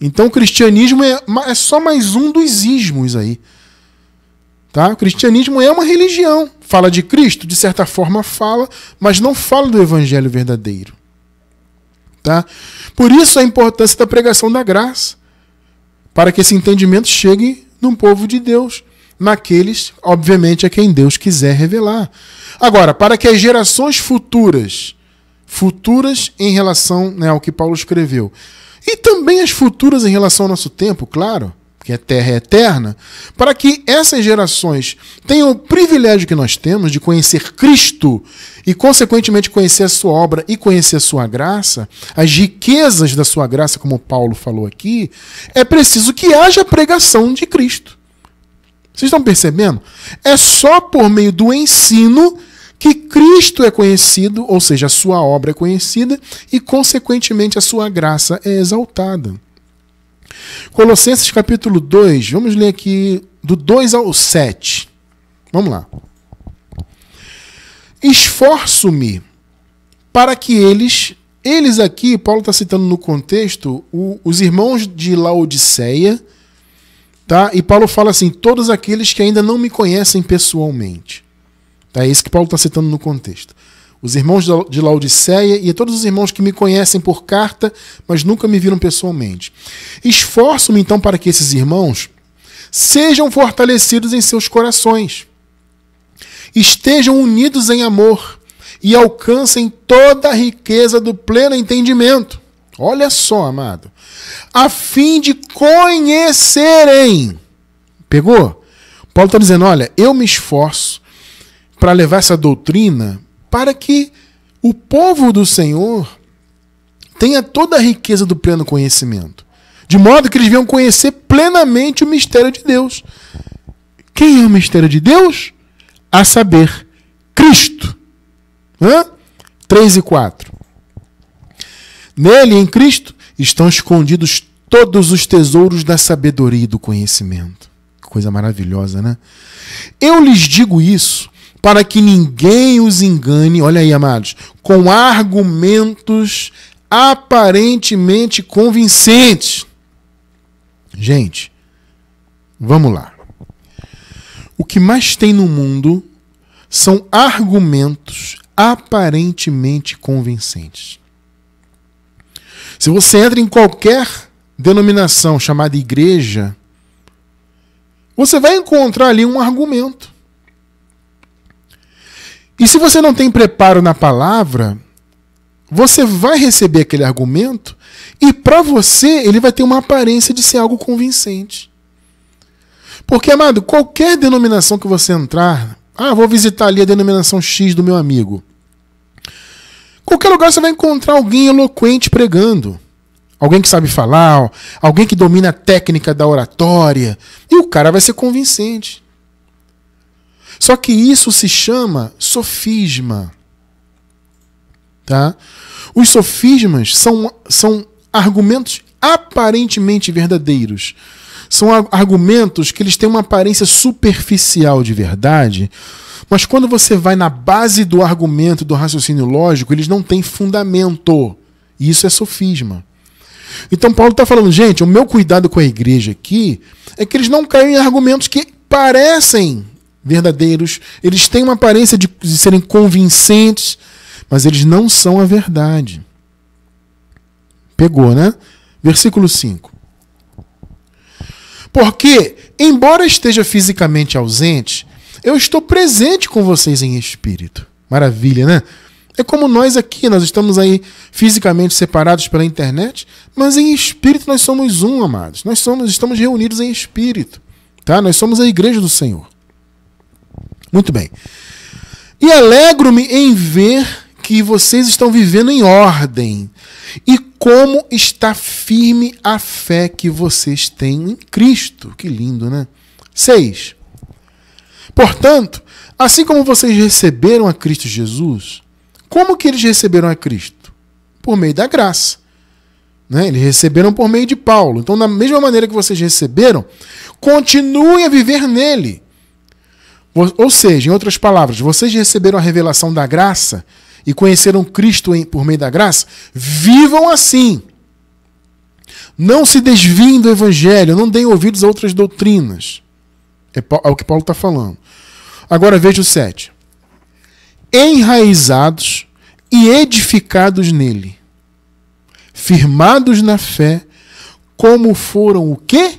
Então o cristianismo é só mais um dos ismos aí. Tá? O cristianismo é uma religião. Fala de Cristo, de certa forma fala, mas não fala do evangelho verdadeiro. Tá? Por isso a importância da pregação da graça, para que esse entendimento chegue no povo de Deus, naqueles, obviamente, a quem Deus quiser revelar. Agora, para que as gerações futuras em relação, né, ao que Paulo escreveu, e também as futuras em relação ao nosso tempo, claro, porque a terra é eterna, para que essas gerações tenham o privilégio que nós temos de conhecer Cristo e, consequentemente, conhecer a sua obra e conhecer a sua graça, as riquezas da sua graça, como Paulo falou aqui, é preciso que haja pregação de Cristo. Vocês estão percebendo? É só por meio do ensino que Cristo é conhecido, ou seja, a sua obra é conhecida e, consequentemente, a sua graça é exaltada. Colossenses capítulo 2, vamos ler aqui do 2 ao 7. Vamos lá. Esforço-me para que eles aqui, Paulo está citando no contexto, os irmãos de Laodiceia, tá? E Paulo fala assim, todos aqueles que ainda não me conhecem pessoalmente. Tá? É isso que Paulo está citando no contexto. Os irmãos de Laodiceia e todos os irmãos que me conhecem por carta, mas nunca me viram pessoalmente. Esforço-me então para que esses irmãos sejam fortalecidos em seus corações, estejam unidos em amor e alcancem toda a riqueza do pleno entendimento. Olha só, amado. A fim de conhecerem. Pegou? Paulo está dizendo, olha, eu me esforço para levar essa doutrina para que o povo do Senhor tenha toda a riqueza do pleno conhecimento. De modo que eles venham conhecer plenamente o mistério de Deus. Quem é o mistério de Deus? A saber, Cristo. 3 e 4. Nele, em Cristo, estão escondidos todos os tesouros da sabedoria e do conhecimento. Coisa maravilhosa, né? Eu lhes digo isso para que ninguém os engane, olha aí, amados, com argumentos aparentemente convincentes. Gente, vamos lá. O que mais tem no mundo são argumentos aparentemente convincentes. Se você entra em qualquer denominação chamada igreja, você vai encontrar ali um argumento. E se você não tem preparo na palavra, você vai receber aquele argumento e para você ele vai ter uma aparência de ser algo convincente. Porque, amado, qualquer denominação que você entrar, vou visitar ali a denominação X do meu amigo. Qualquer lugar você vai encontrar alguém eloquente pregando. Alguém que sabe falar, alguém que domina a técnica da oratória. E o cara vai ser convincente. Só que isso se chama sofisma. Tá? Os sofismas são argumentos aparentemente verdadeiros. São argumentos que eles têm uma aparência superficial de verdade, mas quando você vai na base do argumento, do raciocínio lógico, eles não têm fundamento. E isso é sofisma. Então Paulo está falando, gente, o meu cuidado com a igreja aqui é que eles não caem em argumentos que parecem verdadeiros, eles têm uma aparência de serem convincentes, mas eles não são a verdade. Pegou, né? Versículo 5. Porque, embora esteja fisicamente ausente, eu estou presente com vocês em espírito. Maravilha, né? É como nós aqui, nós estamos aí fisicamente separados pela internet, mas em espírito nós somos um, amados. Nós estamos reunidos em espírito. Tá? Nós somos a igreja do Senhor. Muito bem. E alegro-me em ver que vocês estão vivendo em ordem e como está firme a fé que vocês têm em Cristo. Que lindo, né? 6. Portanto, assim como vocês receberam a Cristo Jesus, como que eles receberam a Cristo? Por meio da graça. Né? Eles receberam por meio de Paulo. Então, da mesma maneira que vocês receberam, continuem a viver nele. Ou seja, em outras palavras, vocês receberam a revelação da graça e conheceram Cristo por meio da graça, vivam assim. Não se desviem do evangelho, não deem ouvidos a outras doutrinas. É o que Paulo está falando. Agora veja o 7. Enraizados e edificados nele, firmados na fé, como foram o quê?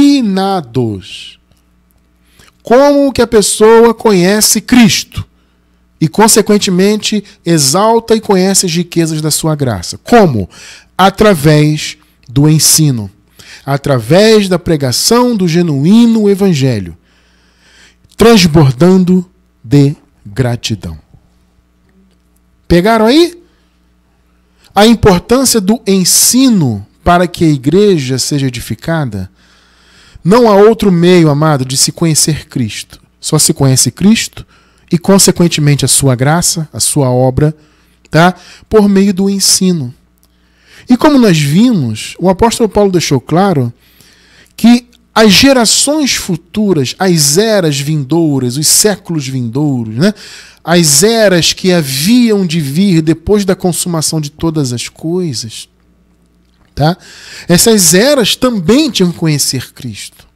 Ensinados. Como que a pessoa conhece Cristo e, consequentemente, exalta e conhece as riquezas da sua graça? Como? Através do ensino, através da pregação do genuíno evangelho, transbordando de gratidão. Pegaram aí? A importância do ensino para que a igreja seja edificada. Não há outro meio, amado, de se conhecer Cristo. Só se conhece Cristo e, consequentemente, a sua graça, a sua obra, tá? Por meio do ensino. E como nós vimos, o apóstolo Paulo deixou claro que as gerações futuras, as eras vindouras, os séculos vindouros, né? As eras que haviam de vir depois da consumação de todas as coisas, tá? Essas eras também tinham que conhecer Cristo.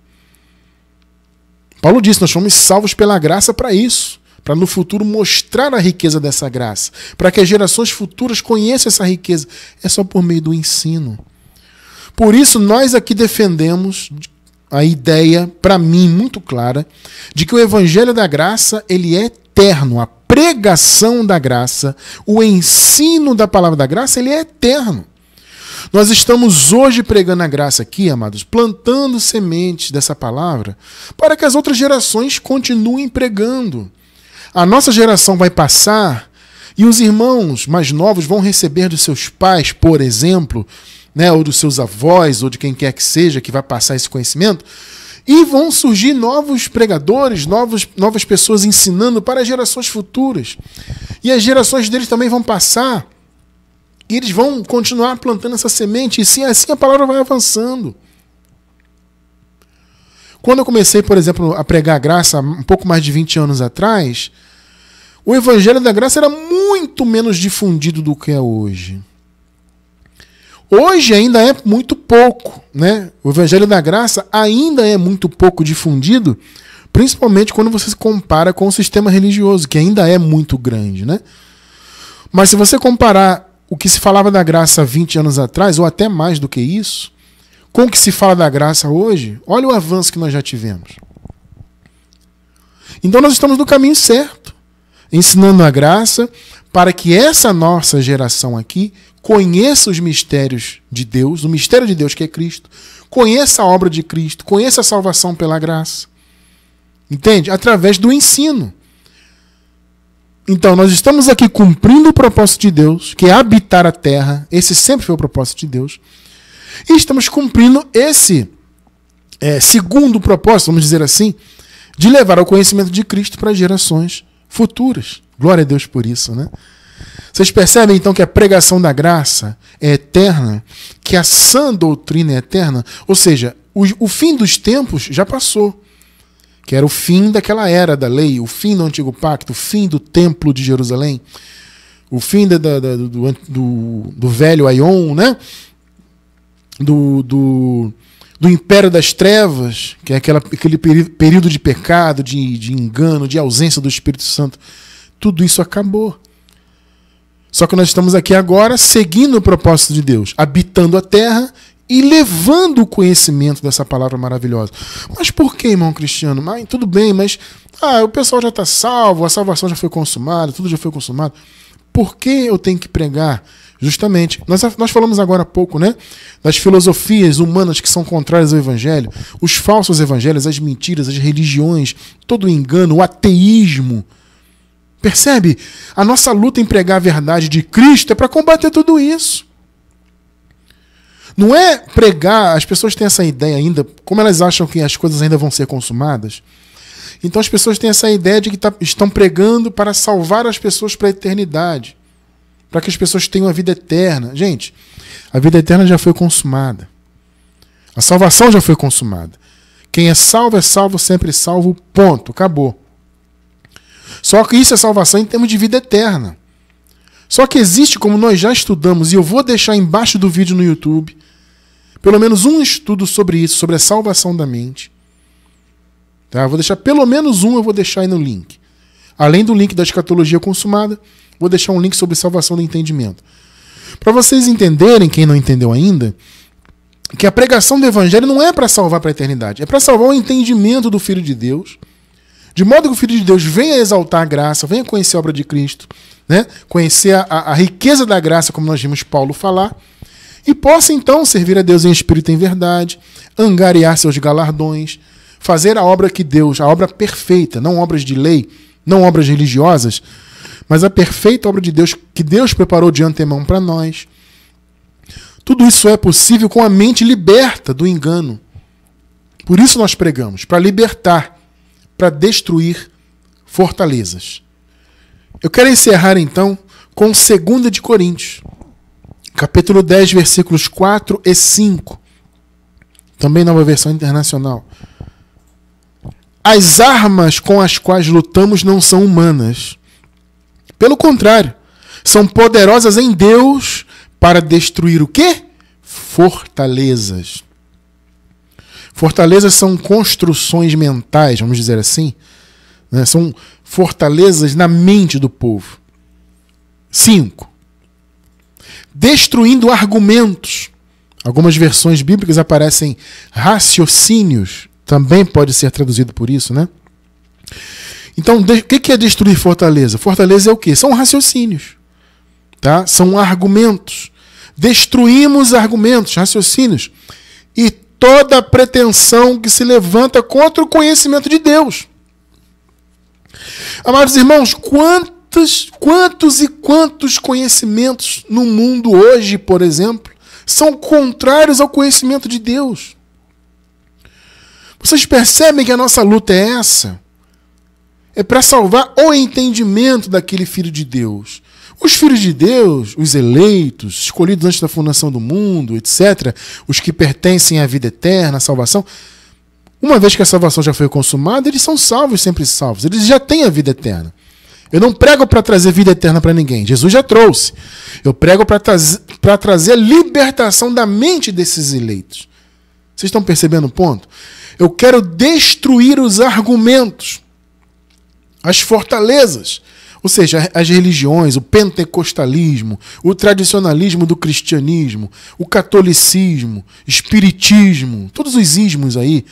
Paulo disse, nós fomos salvos pela graça para isso, para no futuro mostrar a riqueza dessa graça, para que as gerações futuras conheçam essa riqueza. É só por meio do ensino. Por isso nós aqui defendemos a ideia, para mim, muito clara, de que o evangelho da graça, ele é eterno. A pregação da graça, o ensino da palavra da graça, ele é eterno. Nós estamos hoje pregando a graça aqui, amados, plantando sementes dessa palavra, para que as outras gerações continuem pregando. A nossa geração vai passar e os irmãos mais novos vão receber dos seus pais, por exemplo, né, ou dos seus avós, ou de quem quer que seja que vai passar esse conhecimento, e vão surgir novos pregadores, novas pessoas ensinando para as gerações futuras. E as gerações deles também vão passar, e eles vão continuar plantando essa semente, e assim a palavra vai avançando. Quando eu comecei, por exemplo, a pregar a graça, um pouco mais de 20 anos atrás, o evangelho da graça era muito menos difundido do que é hoje. Hoje ainda é muito pouco, né? O evangelho da graça ainda é muito pouco difundido, principalmente quando você se compara com o sistema religioso, que ainda é muito grande, né? Mas se você comparar o que se falava da graça há 20 anos atrás, ou até mais do que isso, com o que se fala da graça hoje, olha o avanço que nós já tivemos. Então nós estamos no caminho certo, ensinando a graça para que essa nossa geração aqui conheça os mistérios de Deus, o mistério de Deus que é Cristo, conheça a obra de Cristo, conheça a salvação pela graça. Entende? Através do ensino. Então, nós estamos aqui cumprindo o propósito de Deus, que é habitar a terra. Esse sempre foi o propósito de Deus. E estamos cumprindo esse segundo propósito, vamos dizer assim, de levar o conhecimento de Cristo para as gerações futuras. Glória a Deus por isso, né? Vocês percebem então que a pregação da graça é eterna, que a sã doutrina é eterna? Ou seja, o fim dos tempos já passou, que era o fim daquela era da lei, o fim do Antigo Pacto, o fim do Templo de Jerusalém, o fim do velho Aion, né? Do Império das Trevas, que é aquele período de pecado, de engano, de ausência do Espírito Santo. Tudo isso acabou. Só que nós estamos aqui agora seguindo o propósito de Deus, habitando a terra e levando o conhecimento dessa palavra maravilhosa. Mas por que, irmão Cristiano? Tudo bem, mas o pessoal já está salvo, a salvação já foi consumada, tudo já foi consumado. Por que eu tenho que pregar? Justamente, nós falamos agora há pouco, né, das filosofias humanas que são contrárias ao evangelho, os falsos evangelhos, as mentiras, as religiões, todo o engano, o ateísmo. Percebe? A nossa luta em pregar a verdade de Cristo é para combater tudo isso. Não é pregar, as pessoas têm essa ideia ainda, como elas acham que as coisas ainda vão ser consumadas, então as pessoas têm essa ideia de que estão pregando para salvar as pessoas para a eternidade, para que as pessoas tenham a vida eterna. Gente, a vida eterna já foi consumada. A salvação já foi consumada. Quem é salvo, sempre salvo, ponto, acabou. Só que isso é salvação em termos de vida eterna. Só que existe, como nós já estudamos, e eu vou deixar embaixo do vídeo no YouTube, pelo menos um estudo sobre isso, sobre a salvação da mente. Tá? Eu vou deixar pelo menos um, eu vou deixar aí no link. Além do link da escatologia consumada, vou deixar um link sobre salvação do entendimento. Para vocês entenderem, quem não entendeu ainda, que a pregação do Evangelho não é para salvar para a eternidade, é para salvar o entendimento do Filho de Deus, de modo que o Filho de Deus venha exaltar a graça, venha conhecer a obra de Cristo, né? Conhecer a riqueza da graça, como nós vimos Paulo falar, e possa então servir a Deus em espírito e em verdade, angariar seus galardões, fazer a obra que Deus, a obra perfeita, não obras de lei, não obras religiosas, mas a perfeita obra de Deus que Deus preparou de antemão para nós. Tudo isso é possível com a mente liberta do engano. Por isso nós pregamos, para libertar, para destruir fortalezas. Eu quero encerrar então com 2 de Coríntios, capítulo 10, versículos 4 e 5. Também nova versão internacional. As armas com as quais lutamos não são humanas. Pelo contrário, são poderosas em Deus para destruir o quê? Fortalezas. Fortalezas são construções mentais, vamos dizer assim. Né? São fortalezas na mente do povo. 5. Destruindo argumentos. Algumas versões bíblicas aparecem raciocínios. Também pode ser traduzido por isso, né? Então, o que é destruir fortaleza? Fortaleza é o quê? São raciocínios. Tá? São argumentos. Destruímos argumentos, raciocínios. E toda pretensão que se levanta contra o conhecimento de Deus. Amados irmãos, quantos e quantos conhecimentos no mundo hoje, por exemplo, são contrários ao conhecimento de Deus? Vocês percebem que a nossa luta é essa? É para salvar o entendimento daquele Filho de Deus. Os filhos de Deus, os eleitos, escolhidos antes da fundação do mundo, etc., os que pertencem à vida eterna, à salvação, uma vez que a salvação já foi consumada, eles são salvos, sempre salvos. Eles já têm a vida eterna. Eu não prego para trazer vida eterna para ninguém. Jesus já trouxe. Eu prego para trazer a libertação da mente desses eleitos. Vocês estão percebendo o ponto? Eu quero destruir os argumentos, as fortalezas, ou seja, as religiões, o pentecostalismo, o tradicionalismo do cristianismo, o catolicismo, espiritismo, todos os ismos aí.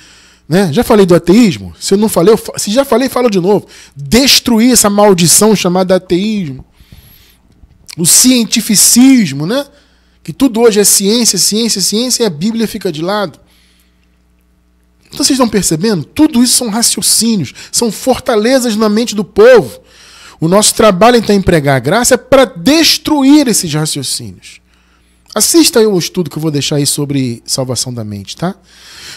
Né? Já falei do ateísmo? Se eu não falei, se já falei, falo de novo. Destruir essa maldição chamada ateísmo. O cientificismo, né? Que tudo hoje é ciência, ciência, ciência, e a Bíblia fica de lado. Então vocês estão percebendo? Tudo isso são raciocínios, são fortalezas na mente do povo. O nosso trabalho então em pregar a graça é para destruir esses raciocínios. Assista aí o estudo que eu vou deixar aí sobre salvação da mente, tá?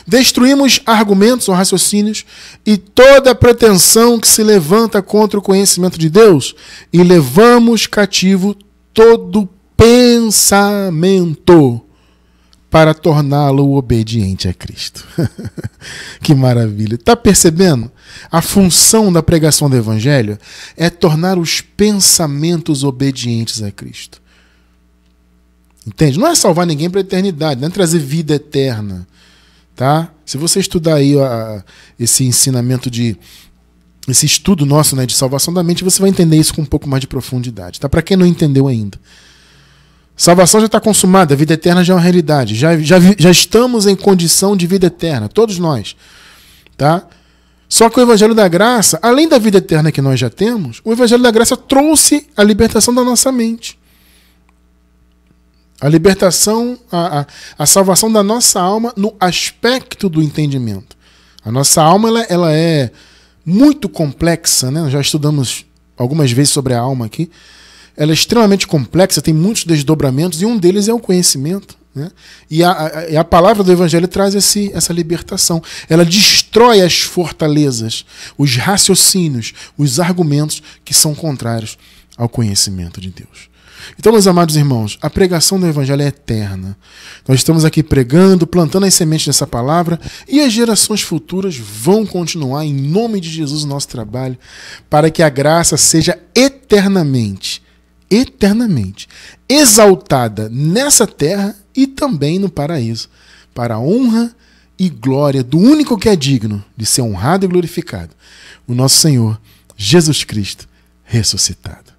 Destruímos argumentos ou raciocínios e toda pretensão que se levanta contra o conhecimento de Deus e levamos cativo todo pensamento para torná-lo obediente a Cristo. Que maravilha. Está percebendo? A função da pregação do Evangelho é tornar os pensamentos obedientes a Cristo. Entende? Não é salvar ninguém para a eternidade, não é trazer vida eterna. Tá? Se você estudar aí esse ensinamento esse estudo nosso, né, de salvação da mente, você vai entender isso com um pouco mais de profundidade. Tá? Para quem não entendeu ainda. Salvação já está consumada, a vida eterna já é uma realidade. Já estamos em condição de vida eterna, todos nós. Tá? Só que o Evangelho da Graça, além da vida eterna que nós já temos, o Evangelho da Graça trouxe a libertação da nossa mente. A libertação, a salvação da nossa alma no aspecto do entendimento. A nossa alma ela é muito complexa, né? Nós já estudamos algumas vezes sobre a alma aqui. Ela é extremamente complexa, tem muitos desdobramentos, e um deles é o conhecimento. Né? E a palavra do Evangelho traz essa libertação. Ela destrói as fortalezas, os raciocínios, os argumentos que são contrários ao conhecimento de Deus. Então, meus amados irmãos, a pregação do Evangelho é eterna. Nós estamos aqui pregando, plantando as sementes dessa palavra e as gerações futuras vão continuar em nome de Jesus o nosso trabalho para que a graça seja eternamente exaltada nessa terra e também no paraíso, para a honra e glória do único que é digno de ser honrado e glorificado, o nosso Senhor Jesus Cristo ressuscitado.